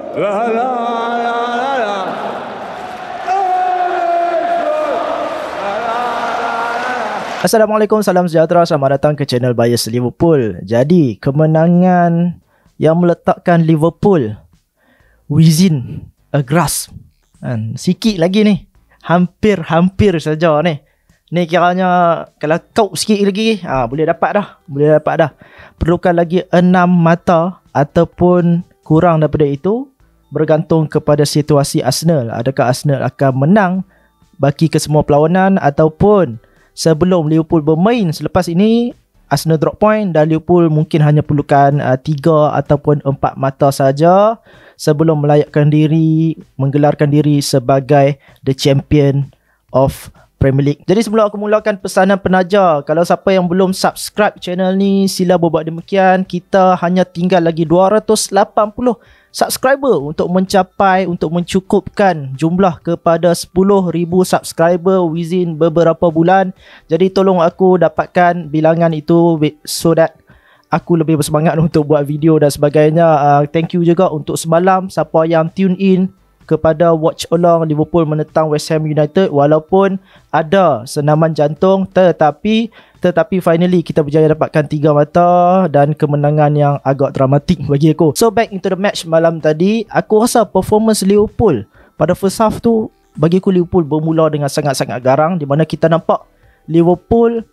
La la la la la. Assalamualaikum, salam sejahtera, selamat datang ke channel Bias Liverpool. Jadi, kemenangan yang meletakkan Liverpool within a grasp. Sikit lagi ni. Hampir saja ni. Ni kiranya kalau kau sikit lagi, boleh dapat dah. Perlukan lagi 6 mata ataupun kurang daripada itu, bergantung kepada situasi Arsenal. Adakah Arsenal akan menang baki ke semua perlawanan, ataupun sebelum Liverpool bermain selepas ini Arsenal drop point dan Liverpool mungkin hanya perlukan 3 ataupun 4 mata saja sebelum melayakkan diri, menggelarkan diri sebagai the champion of Premier League. Jadi sebelum aku mulakan pesanan penaja, kalau siapa yang belum subscribe channel ni, sila berbuat demikian. Kita hanya tinggal lagi 280 subscriber untuk mencukupkan jumlah kepada 10,000 subscriber within beberapa bulan. Jadi tolong aku dapatkan bilangan itu so that aku lebih bersemangat untuk buat video dan sebagainya. Thank you juga untuk semalam siapa yang tune in kepada watch along Liverpool menentang West Ham United, walaupun ada senaman jantung, tetapi finally kita berjaya dapatkan 3 mata dan kemenangan yang agak dramatik bagi aku. So back into the match malam tadi, aku rasa performance Liverpool pada first half tu, bagi aku Liverpool bermula dengan sangat-sangat garang, di mana kita nampak Liverpool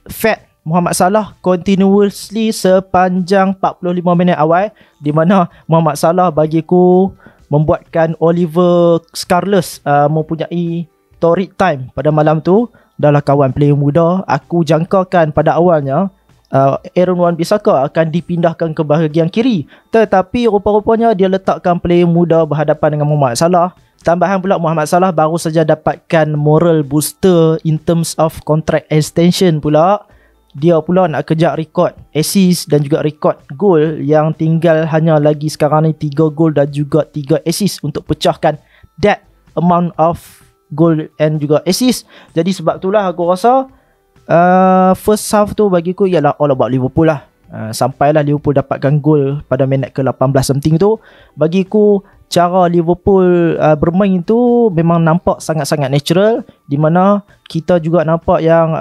fed Mohamed Salah continuously sepanjang 45 minit awal, di mana Mohamed Salah bagiku membuatkan Oliver Scarlett mempunyai torrid time pada malam tu. Dahlah kawan player muda, aku jangkakan pada awalnya Aaron Wan-Bissaka akan dipindahkan ke bahagian kiri, tetapi rupa-rupanya dia letakkan player muda berhadapan dengan Mohamed Salah. Tambahan pula, Mohamed Salah baru saja dapatkan moral booster in terms of contract extension pula. Dia pula nak kejar rekod assist dan juga rekod gol yang tinggal hanya lagi sekarang ni 3 gol dan juga 3 assist untuk pecahkan that amount of goal and juga assist. Jadi sebab itulah aku rasa first half tu bagiku ialah all about Liverpool lah. Sampailah Liverpool dapatkan gol pada minit ke 18 something tu, bagiku cara Liverpool bermain tu memang nampak sangat-sangat natural, di mana kita juga nampak yang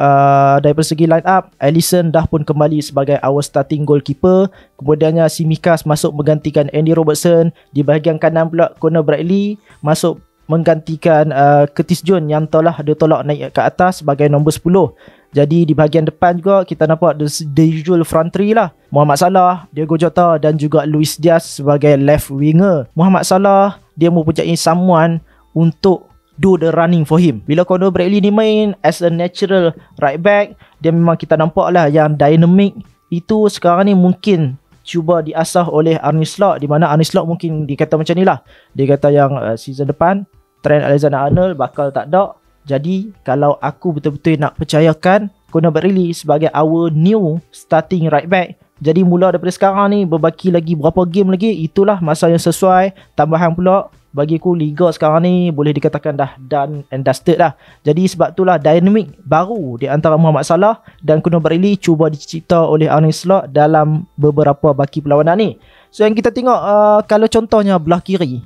daripada segi line up, Alisson dah pun kembali sebagai our starting goalkeeper. Kemudiannya Tsimikas masuk menggantikan Andy Robertson. Di bahagian kanan pula Conor Bradley masuk menggantikan Curtis Jones yang telah ditolak naik ke atas sebagai nombor 10. Jadi di bahagian depan juga kita nampak the usual front three lah. Mohamed Salah, Diogo Jota dan juga Luis Diaz sebagai left winger. Mohamed Salah, dia mempunyai someone untuk do the running for him. Bila Conor Bradley ni main as a natural right back, dia memang kita nampak lah yang dynamic itu sekarang ni mungkin cuba diasah oleh Arne Slot, di mana Arne Slot mungkin dia kata macam ni lah. Dia kata yang season depan Trent Alexander-Arnold bakal tak ada. Jadi kalau aku betul-betul nak percayakan Conor Bradley sebagai our new starting right back, jadi mula daripada sekarang ni berbaki lagi berapa game lagi, itulah masa yang sesuai. Tambahan pula bagiku Liga sekarang ni boleh dikatakan dah done and dusted lah. Jadi sebab itulah dinamik baru di antara Mohamed Salah dan Conor Bradley cuba dicipta oleh Arne Slot dalam beberapa baki perlawanan ni. So yang kita tengok kalau contohnya belah kiri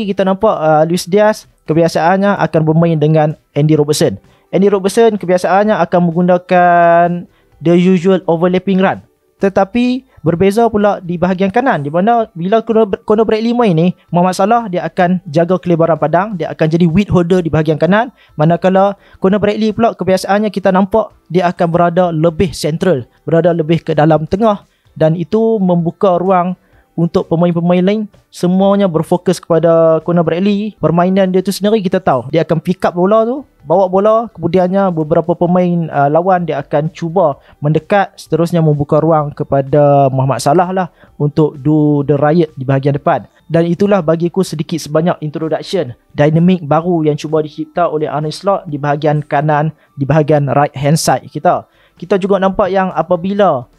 kita nampak Luis Diaz kebiasaannya akan bermain dengan Andy Robertson. Andy Robertson kebiasaannya akan menggunakan the usual overlapping run. Tetapi berbeza pula di bahagian kanan, di mana bila Conor Bradley main ni, Mohamed Salah dia akan jaga kelebaran padang, dia akan jadi width holder di bahagian kanan. Manakala Conor Bradley pula kebiasaannya kita nampak dia akan berada lebih central, berada lebih ke dalam tengah, dan itu membuka ruang untuk pemain-pemain lain semuanya berfokus kepada Conor Bradley. Permainan dia tu sendiri kita tahu, dia akan pick up bola tu, bawa bola, kemudiannya beberapa pemain lawan dia akan cuba mendekat, seterusnya membuka ruang kepada Mohamed Salah lah untuk do the riot di bahagian depan. Dan itulah bagiku sedikit sebanyak introduction dynamic baru yang cuba dicipta oleh Arne Slot di bahagian kanan, di bahagian right hand side kita. Kita juga nampak yang apabila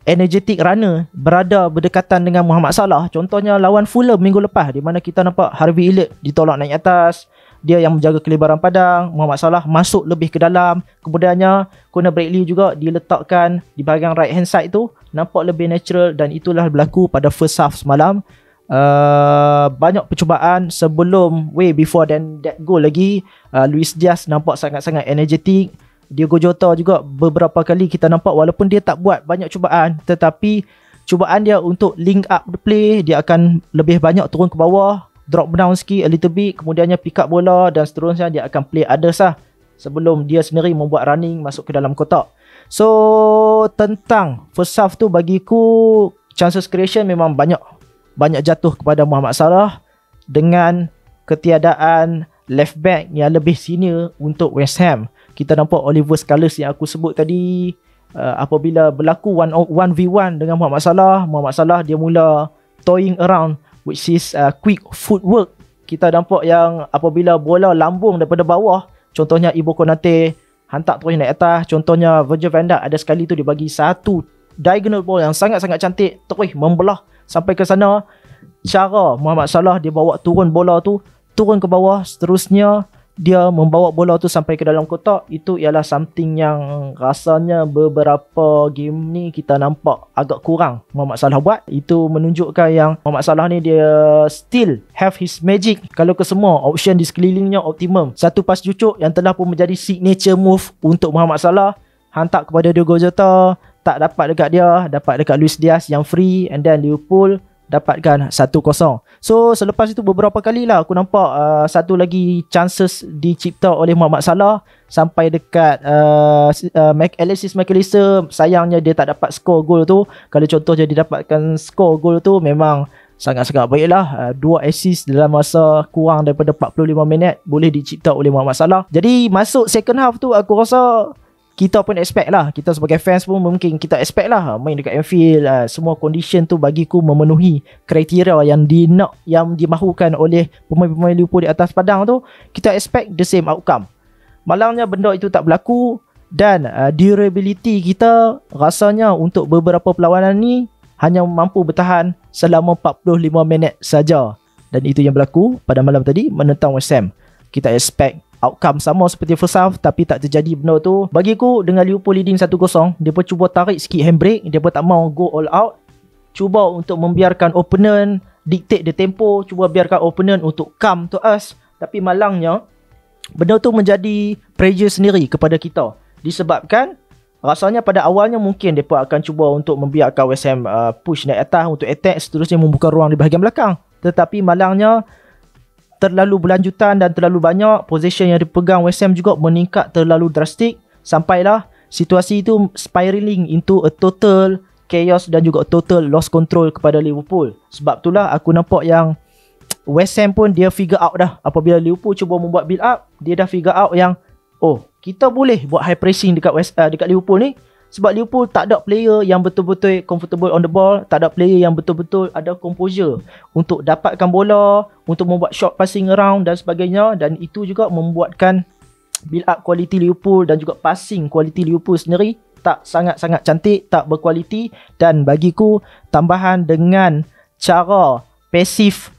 energetic runner berada berdekatan dengan Mohamed Salah, contohnya lawan Fulham minggu lepas, di mana kita nampak Harvey Elliott ditolak naik atas, dia yang menjaga kelebaran padang, Mohamed Salah masuk lebih ke dalam, kemudiannya Conor Bradley juga diletakkan di bahagian right hand side tu, nampak lebih natural, dan itulah berlaku pada first half semalam. banyak percubaan sebelum way before than that goal lagi. Luis Diaz nampak sangat-sangat energetic. Diogo Jota juga beberapa kali kita nampak walaupun dia tak buat banyak cubaan, tetapi cubaan dia untuk link up the play, dia akan lebih banyak turun ke bawah, drop down sikit a little bit, kemudiannya pick up bola dan seterusnya dia akan play others lah sebelum dia sendiri membuat running masuk ke dalam kotak. So tentang first half tu bagiku chances creation memang banyak jatuh kepada Mohamed Salah dengan ketiadaan left back yang lebih senior untuk West Ham. Kita nampak Oliver Scholars yang aku sebut tadi, apabila berlaku 1v1 dengan Mohamed Salah dia mula toying around, which is quick footwork. Kita nampak yang apabila bola lambung daripada bawah, contohnya Ibo Konate hantar terus naik atas, contohnya Virgil van Dijk ada sekali tu dia bagi satu diagonal ball yang sangat-sangat cantik, terus membelah sampai ke sana. Cara Mohamed Salah dia bawa turun bola tu, turun ke bawah, seterusnya dia membawa bola tu sampai ke dalam kotak. Itu ialah something yang rasanya beberapa game ni kita nampak agak kurang Mohamed Salah buat. Itu menunjukkan yang Mohamed Salah ni dia still have his magic. Kalau kesemua option di sekelilingnya optimum, satu pas cucuk yang telah pun menjadi signature move untuk Mohamed Salah, hantar kepada Diogo Jota, tak dapat dekat dia, dapat dekat Luis Diaz yang free, and then Liverpool dapatkan 1-0. So selepas itu beberapa kali lah aku nampak satu lagi chances dicipta oleh Mohamed Salah sampai dekat Alexis Mac Allister. Sayangnya dia tak dapat skor gol tu. Kalau contohnya dia dapatkan skor gol tu, memang sangat-sangat baiklah. 2 assist dalam masa kurang daripada 45 minit boleh dicipta oleh Mohamed Salah. Jadi masuk second half tu aku rasa kita pun expect lah, kita sebagai fans pun mungkin kita expect lah main dekat Anfield, semua condition tu bagiku memenuhi kriteria yang dimahukan oleh pemain-pemain Liverpool di atas padang tu. Kita expect the same outcome. Malangnya benda itu tak berlaku, dan durability kita rasanya untuk beberapa perlawanan ni hanya mampu bertahan selama 45 minit saja, dan itu yang berlaku pada malam tadi menentang West Ham. Kita expect outcome sama seperti first half, tapi tak terjadi benda tu. Bagiku dengan Liverpool leading 1-0, dia pun cuba tarik sikit handbrake, dia pun tak mau go all out, cuba untuk membiarkan opponent dictate the tempo, cuba biarkan opponent untuk come to us. Tapi malangnya benda tu menjadi pressure sendiri kepada kita, disebabkan rasanya pada awalnya mungkin mereka akan cuba untuk membiarkan West Ham push naik atas untuk attack, seterusnya membuka ruang di bahagian belakang. Tetapi malangnya terlalu berlanjutan dan terlalu banyak, possession yang dipegang West Ham juga meningkat terlalu drastik, sampailah situasi itu spiraling into a total chaos dan juga total lost control kepada Liverpool. Sebab itulah aku nampak yang West Ham pun dia figure out dah, apabila Liverpool cuba membuat build up, dia dah figure out yang kita boleh buat high pressing dekat Liverpool ni. Sebab Liverpool tak ada player yang betul-betul comfortable on the ball, tak ada player yang betul-betul ada composure untuk dapatkan bola, untuk membuat short passing around dan sebagainya. Dan itu juga membuatkan build up quality Liverpool dan juga passing quality Liverpool sendiri tak sangat-sangat cantik, tak berkualiti. Dan bagiku tambahan dengan cara pasif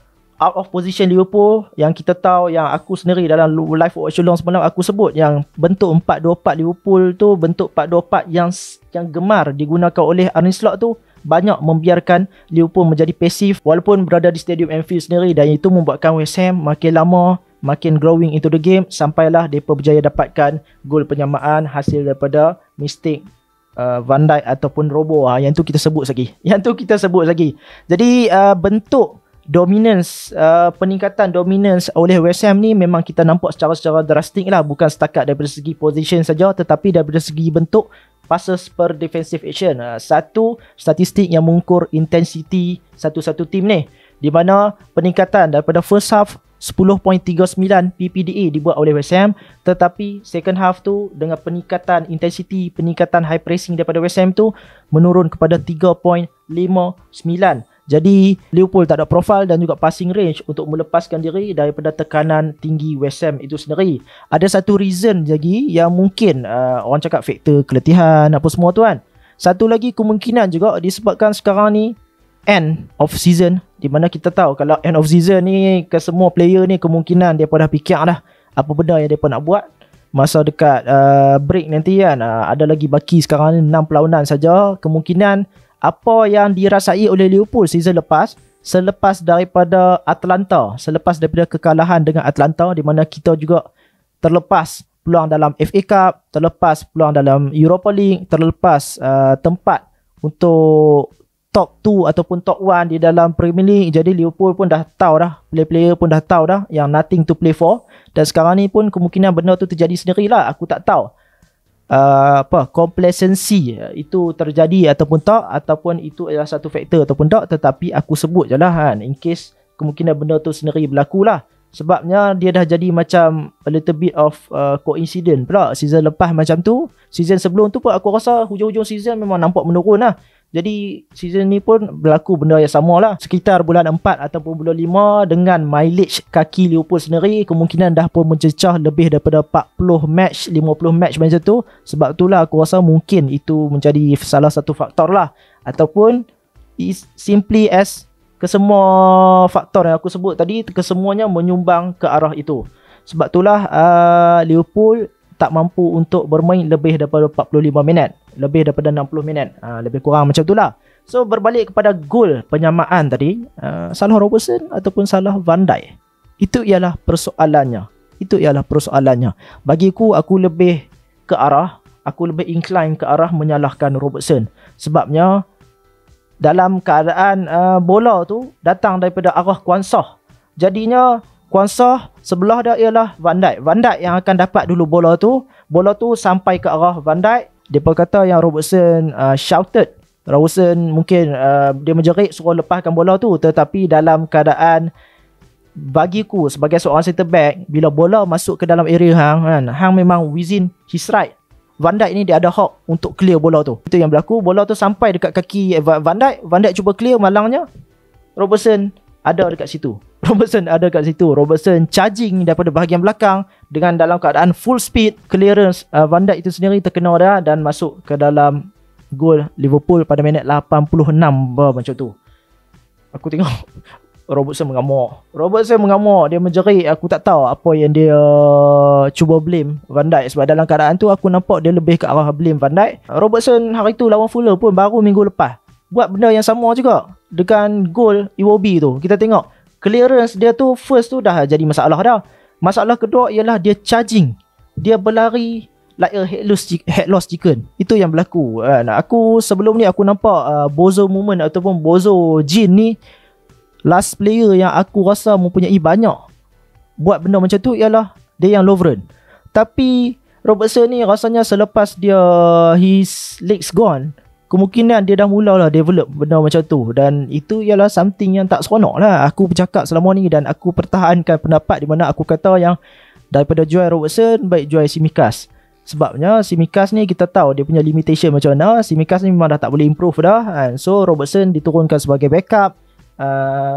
out of position Liverpool, yang kita tahu, yang aku sendiri dalam live watch along semalam aku sebut yang bentuk 4-2-4 Liverpool tu, bentuk 4-2-4 yang gemar digunakan oleh Arne Slot tu, banyak membiarkan Liverpool menjadi pasif walaupun berada di Stadium Anfield sendiri, dan itu membuatkan West Ham makin lama makin growing into the game sampailah mereka berjaya dapatkan gol penyamaan hasil daripada mistake Van Dijk ataupun Robo. Yang tu kita sebut lagi. Jadi bentuk dominance, peningkatan dominance oleh West Ham ni memang kita nampak secara drastik lah, bukan setakat daripada segi position saja, tetapi daripada segi bentuk passes per defensive action. Satu statistik yang mengukur intensity satu-satu tim ni, di mana peningkatan daripada first half 10.39 PPDA dibuat oleh West Ham, tetapi second half tu dengan peningkatan intensity, peningkatan high pressing daripada West Ham tu menurun kepada 3.59. Jadi Liverpool tak ada profil dan juga passing range untuk melepaskan diri daripada tekanan tinggi West Ham itu sendiri. Ada satu reason lagi yang mungkin orang cakap faktor keletihan apa semua tu kan. Satu lagi kemungkinan juga disebabkan sekarang ni end of season, di mana kita tahu kalau end of season ni ke semua player ni kemungkinan dia dah fikir dah apa benda yang dia nak buat masa dekat break nanti kan. Ada lagi baki sekarang ni 6 perlawanan saja. Kemungkinan apa yang dirasai oleh Liverpool season lepas selepas daripada Atlanta, selepas daripada kekalahan dengan Atlanta, di mana kita juga terlepas peluang dalam FA Cup, terlepas peluang dalam Europa League, terlepas tempat untuk top 2 ataupun top 1 di dalam Premier League. Jadi Liverpool pun dah tahu dah, player-player pun dah tahu dah yang nothing to play for. Dan sekarang ni pun kemungkinan benda tu terjadi sendirilah. Aku tak tahu complacency itu terjadi ataupun tak, ataupun itu adalah satu faktor ataupun tak, tetapi aku sebut je lah kan, in case kemungkinan benda tu sendiri berlaku lah. Sebabnya dia dah jadi macam a little bit of coincidence pula. Season lepas macam tu, season sebelum tu pun aku rasa hujung-hujung season memang nampak menurun lah. Jadi season ni pun berlaku benda yang sama lah. Sekitar bulan 4 ataupun bulan 5, dengan mileage kaki Liverpool sendiri, kemungkinan dah pun mencecah lebih daripada 40 match, 50 match macam tu. Sebab itulah aku rasa mungkin itu menjadi salah satu faktor lah. Ataupun simply as kesemua faktor yang aku sebut tadi, kesemuanya menyumbang ke arah itu. Sebab itulah Liverpool tak mampu untuk bermain lebih daripada 45 minit, lebih daripada 60 minit, lebih kurang macam itulah. So berbalik kepada gol penyamaan tadi, salah Robertson ataupun salah Van Dijk, itu ialah persoalannya. Bagiku, aku lebih incline ke arah menyalahkan Robertson. Sebabnya dalam keadaan bola tu datang daripada arah Kwanzaa, jadinya Kwanzaa sebelah dia ialah Van Dijk. Van Dijk yang akan dapat dulu bola tu sampai ke arah Van Dijk. Depa kata yang Robertson shouted. Robertson mungkin dia menjerit suruh lepaskan bola tu, tetapi dalam keadaan, bagiku sebagai seorang centre back, bila bola masuk ke dalam area hang memang within his right. Van Dijk ni dia ada hak untuk clear bola tu. Itu yang berlaku. Bola tu sampai dekat kaki Van Dijk. Van Dijk cuba clear, malangnya Robertson ada dekat situ. Robertson charging daripada bahagian belakang dengan dalam keadaan full speed. Clearance Van Dijk itu sendiri terkena dia dan masuk ke dalam gol Liverpool pada minit 86 macam tu. Aku tengok Robertson mengamuk. Dia menjerit. Aku tak tahu apa yang dia cuba blame Van Dijk. Sebab dalam keadaan tu aku nampak dia lebih ke arah blame Van Dijk. Robertson hari tu lawan Fulham pun baru minggu lepas buat benda yang sama juga dengan gol Iwobi tu. Kita tengok clearance dia tu, first tu dah jadi masalah dah. Masalah kedua ialah dia charging. Dia berlari like a headless chicken. Itu yang berlaku. Aku sebelum ni aku nampak Bozo moment ataupun Bozo Jin ni, last player yang aku rasa mempunyai banyak buat benda macam tu ialah Dejan Lovren. Tapi Robertson ni rasanya selepas dia his legs gone, kemungkinan dia dah mulalah develop benda macam tu. Dan itu ialah something yang tak seronok lah. Aku bercakap selama ni dan aku pertahankan pendapat di mana aku kata yang daripada jual Robertson, baik jual Tsimikas. Sebabnya Tsimikas ni kita tahu dia punya limitation macam mana. Tsimikas ni memang dah tak boleh improve dah. So Robertson diturunkan sebagai backup.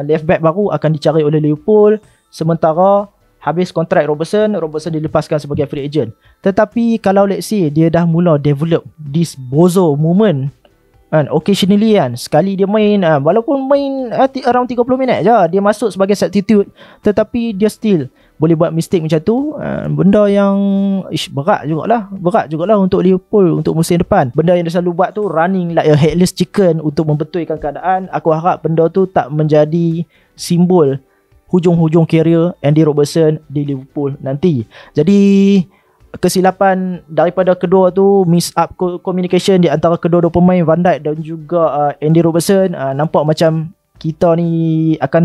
Left back baru akan dicari oleh Liverpool. Sementara habis kontrak Robertson dilepaskan sebagai free agent. Tetapi kalau let's say dia dah mula develop this Bozo moment, occasionally sekali dia main, walaupun main around 30 minit je, dia masuk sebagai substitute, tetapi dia still boleh buat mistake macam tu. Benda yang berat jugalah untuk Liverpool untuk musim depan. Benda yang dia selalu buat tu running like a headless chicken untuk membetulkan keadaan. Aku harap benda tu tak menjadi simbol hujung-hujung karier Andy Robertson di Liverpool nanti. Jadi kesilapan daripada kedua tu, miss up communication di antara kedua-dua pemain, Van Dijk dan juga Andy Robertson, nampak macam kita ni akan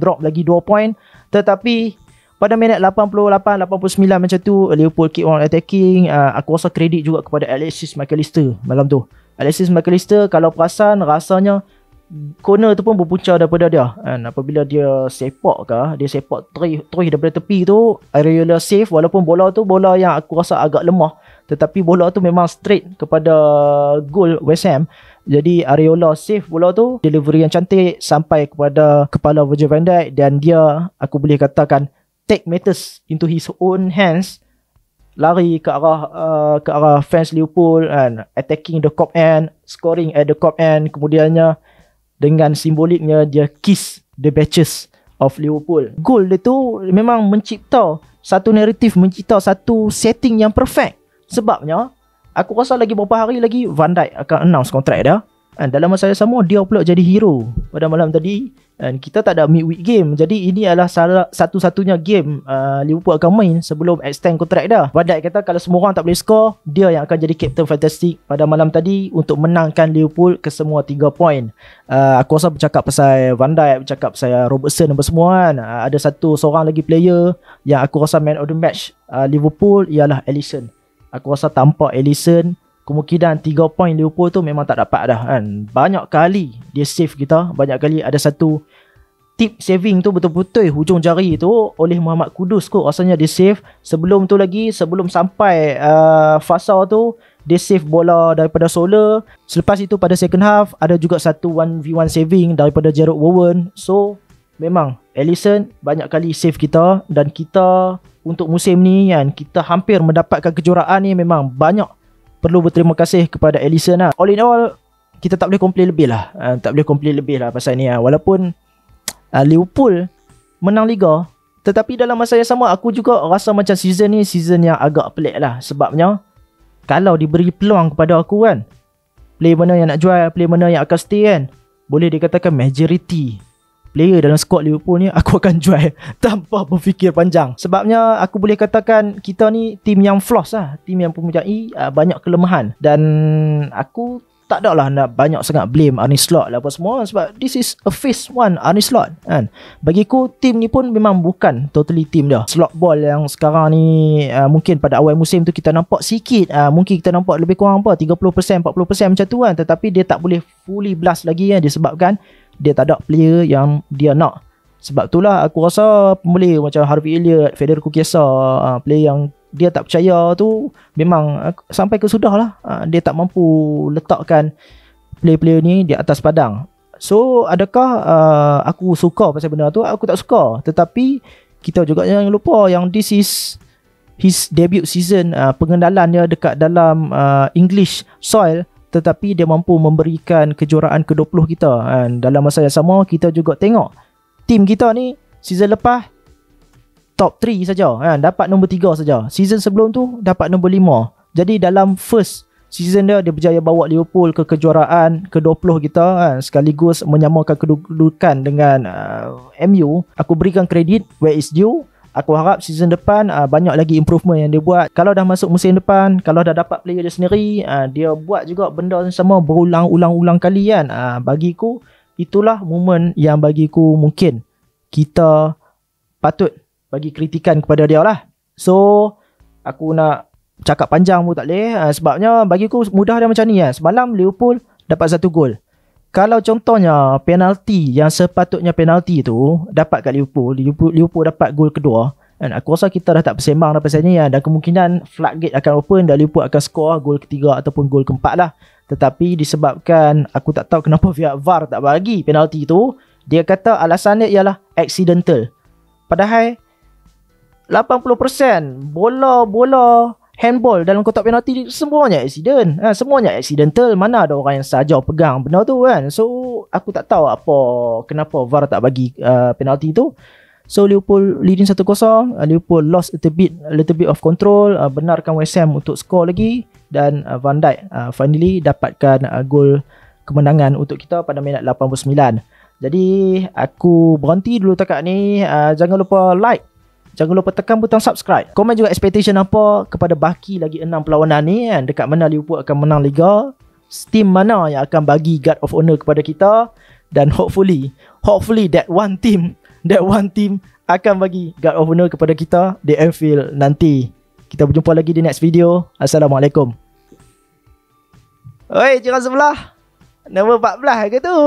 drop lagi 2 point. Tetapi pada minit 88, 89 macam tu, Liverpool keep on attacking. Aku rasa kredit juga kepada Alexis McAllister malam tu. Alexis McAllister, kalau perasan, rasanya corner tu pun berpunca daripada dia. Apabila dia sepak terus daripada tepi tu, Areola save, walaupun bola tu bola yang aku rasa agak lemah, tetapi bola tu memang straight kepada gol West Ham. Jadi Areola save bola tu, delivery yang cantik sampai kepada kepala Virgil van Dijk, dan dia, aku boleh katakan, take matters into his own hands, lari ke arah fans Liverpool and attacking the Kop end, scoring at the Kop end. Kemudiannya dengan simboliknya dia kiss the badges of Liverpool. Gol dia tu memang mencipta satu naratif, mencipta satu setting yang perfect. Sebabnya aku rasa lagi beberapa hari lagi Van Dijk akan announce kontrak dia, dan dalam masa yang sama dia pula jadi hero pada malam tadi. Dan kita tak ada midweek game. Jadi ini adalah satu-satunya game Liverpool akan main sebelum extend kontrak dah. Van Dijk kata kalau semua orang tak boleh skor, dia yang akan jadi captain fantastic pada malam tadi untuk menangkan Liverpool ke semua 3 poin. Aku rasa bercakap pasal Van Dijk, bercakap pasal Robertson apa semua kan. Ada seorang lagi player yang aku rasa man of the match Liverpool ialah Alisson. Aku rasa tanpa Alisson, kemungkinan 3 poin Liverpool tu memang tak dapat dah kan. Banyak kali dia save kita. Banyak kali ada satu tip saving tu betul-betul hujung jari tu oleh Muhammad Kudus kot. Rasanya dia save. Sebelum tu lagi, sebelum sampai fasa tu, dia save bola daripada Soler. Selepas itu pada second half ada juga satu 1v1 saving daripada Jarrod Bowen. So memang Alisson banyak kali save kita. Dan kita untuk musim ni kan, kita hampir mendapatkan kejuaraan ni memang banyak perlu berterima kasih kepada Alisson lah. All in all, kita tak boleh complain lebih lah. Tak boleh complain lebih lah pasal ni lah. Walaupun Liverpool menang Liga, tetapi dalam masa yang sama aku juga rasa macam season ni season yang agak pelik lah. Sebabnya kalau diberi peluang kepada aku kan, player mana yang nak jual, player mana yang akan stay kan, boleh dikatakan majority player dalam squad Liverpool ni aku akan jual tanpa berfikir panjang. Sebabnya aku boleh katakan kita ni tim yang flaws lah, tim yang mempunyai banyak kelemahan. Dan aku tak ada lah nak banyak sangat blame Arne Slot lah apa semua, sebab this is a phase 1 Arne Slot kan. Bagiku tim ni pun memang bukan totally tim dah. Slot ball yang sekarang ni mungkin pada awal musim tu kita nampak sikit, mungkin kita nampak lebih kurang 30% 40% macam tu kan. Tetapi dia tak boleh fully blast lagi kan, disebabkan dia tak ada player yang dia nak. Sebab itulah aku rasa pembeli macam Harvey Elliott, Federico Chiesa, player yang dia tak percaya tu memang sampai ke sudah lah, dia tak mampu letakkan player-player ni di atas padang. So adakah aku suka pasal benda tu? Aku tak suka. Tetapi kita juga jangan lupa yang this is his debut season, pengenalan dia dekat dalam English soil. Tetapi dia mampu memberikan kejuaraan ke-20 kita. Dalam masa yang sama kita juga tengok tim kita ni season lepas top 3 saja kan, dapat nombor 3 saja. Season sebelum tu dapat nombor 5. Jadi dalam first season dia berjaya bawa Liverpool ke kejuaraan ke-20 kita kan, sekaligus menyamakan kedudukan dengan MU. Aku berikan kredit where is due. Aku harap season depan banyak lagi improvement yang dia buat. Kalau dah masuk musim depan, kalau dah dapat player dia sendiri, dia buat juga benda yang sama berulang-ulang kali kan. Bagiku itulah momen yang bagiku mungkin kita patut bagi kritikan kepada dia lah. So aku nak cakap panjang pun tak boleh, sebabnya bagiku mudah dia macam ni kan. Semalam Liverpool dapat 1 gol. Kalau contohnya penalti yang sepatutnya penalti tu dapat kat Liverpool dapat gol kedua, dan aku rasa kita dah tak bersembang dah pasal ni kan. Dan kemungkinan floodgate akan open dan Liverpool akan skor gol ketiga ataupun gol keempat lah. Tetapi disebabkan aku tak tahu kenapa pihak VAR tak bagi penalti tu, dia kata alasan dia ialah accidental. Padahal 80% bola handball dalam kotak penalti semuanya accident, semuanya accidental. Mana ada orang yang saja pegang benda tu kan. So aku tak tahu kenapa VAR tak bagi penalti tu. So Liverpool leading 1-0. Liverpool lost a little bit of control, benarkan West Ham untuk skor lagi. Dan Van Dijk finally dapatkan gol kemenangan untuk kita pada minit 89. Jadi aku berhenti dulu takat ni. Jangan lupa like, jangan lupa tekan butang subscribe. Komen juga expectation apa kepada baki lagi 6 perlawanan ni kan. Dekat mana Liverpool akan menang Liga, team mana yang akan bagi guard of honor kepada kita. Dan hopefully that one team akan bagi guard of honor kepada kita di Anfield nanti. Kita berjumpa lagi di next video. Assalamualaikum. Oi, jangan sebelah. Nombor 14 ke tu?